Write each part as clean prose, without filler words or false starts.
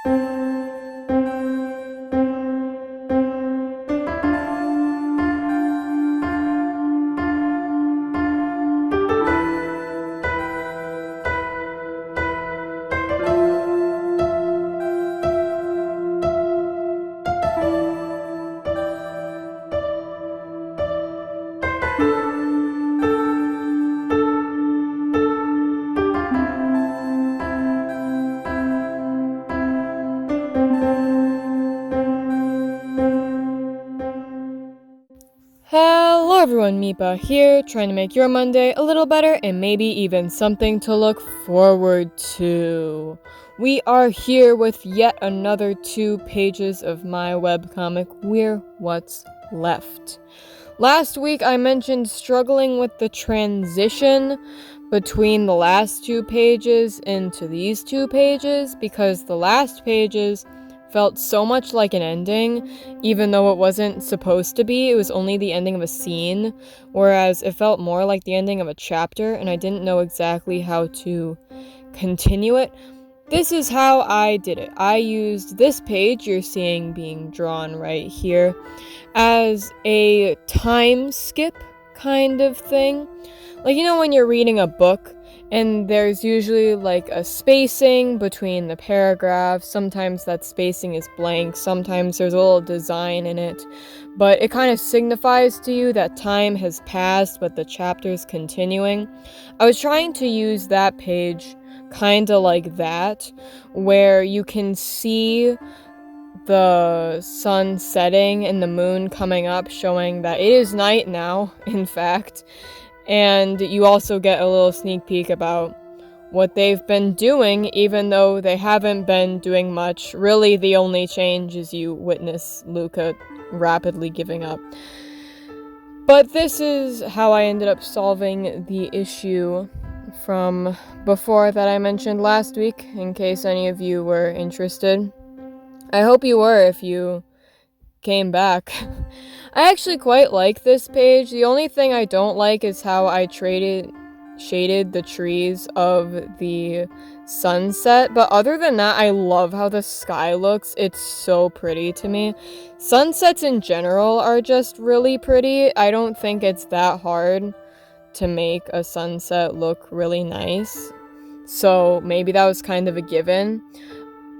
Hello everyone, Meepa here, trying to make your Monday a little better and maybe even something to look forward to. We are here with yet another 2 pages of my webcomic, We're What's Left. Last week I mentioned struggling with the transition between the last 2 pages into these 2 pages because the last pages felt so much like an ending, even though it wasn't supposed to be. It was only the ending of a scene, whereas it felt more like the ending of a chapter, and I didn't know exactly how to continue it. This is how I did it. I used this page you're seeing being drawn right here as a time skip kind of thing. Like, you know when you're reading a book and there's usually like a spacing between the paragraphs. Sometimes that spacing is blank, sometimes there's a little design in it, but it kind of signifies to you that time has passed but the chapter's continuing. I was trying to use that page kind of like that, where you can see the sun setting and the moon coming up, showing that it is night now, in fact. And you also get a little sneak peek about what they've been doing, even though they haven't been doing much. Really, the only change is you witness Luca rapidly giving up. But this is how I ended up solving the issue from before that I mentioned last week, in case any of you were interested. I hope you were if you came back. I actually quite like this page. The only thing I don't like is how I shaded the trees of the sunset, but other than that, I love how the sky looks. It's so pretty to me. Sunsets in general are just really pretty. I don't think it's that hard to make a sunset look really nice, so maybe that was kind of a given.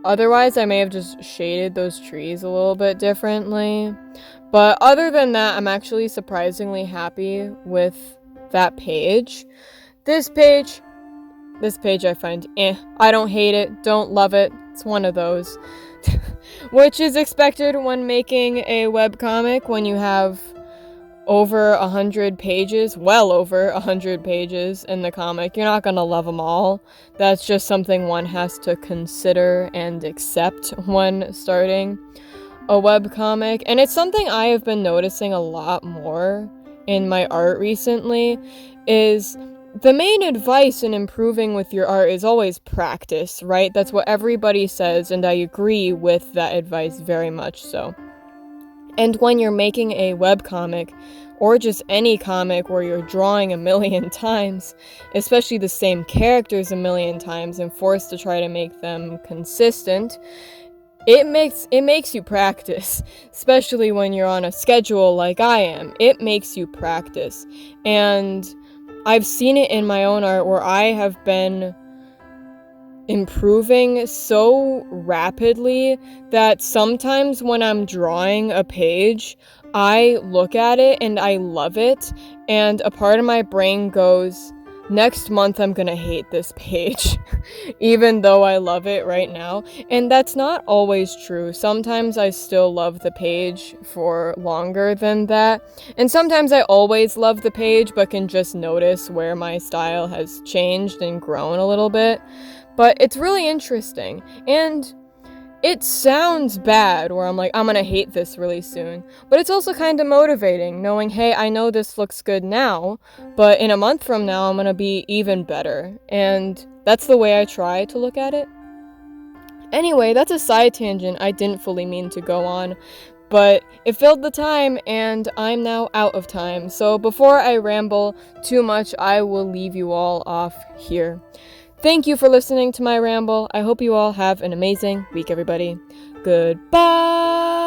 Otherwise, I may have just shaded those trees a little bit differently. But other than that, I'm actually surprisingly happy with that page. This page I find I don't hate it, don't love it. It's one of those. Which is expected when making a webcomic when you have over 100 pages, well over 100 pages in the comic. You're not gonna love them all. That's just something one has to consider and accept when starting a webcomic. And it's something I have been noticing a lot more in my art recently, is the main advice in improving with your art is always practice, right? That's what everybody says, and I agree with that advice very much so. And when you're making a webcomic, or just any comic where you're drawing a million times, especially the same characters a million times and forced to try to make them consistent, it makes you practice, especially when you're on a schedule like I am. It makes you practice. And I've seen it in my own art where I have been improving so rapidly that sometimes when I'm drawing a page, I look at it and I love it, and a part of my brain goes, next month I'm gonna hate this page, even though I love it right now. And that's not always true. Sometimes I still love the page for longer than that, and sometimes I always love the page but can just notice where my style has changed and grown a little bit. But it's really interesting, and it sounds bad where I'm like, I'm gonna hate this really soon, but it's also kind of motivating knowing, hey, I know this looks good now, but in a month from now I'm gonna be even better, and that's the way I try to look at it. Anyway, that's a side tangent I didn't fully mean to go on, but it filled the time and I'm now out of time, so before I ramble too much, I will leave you all off here. Thank you for listening to my ramble. I hope you all have an amazing week, everybody. Goodbye!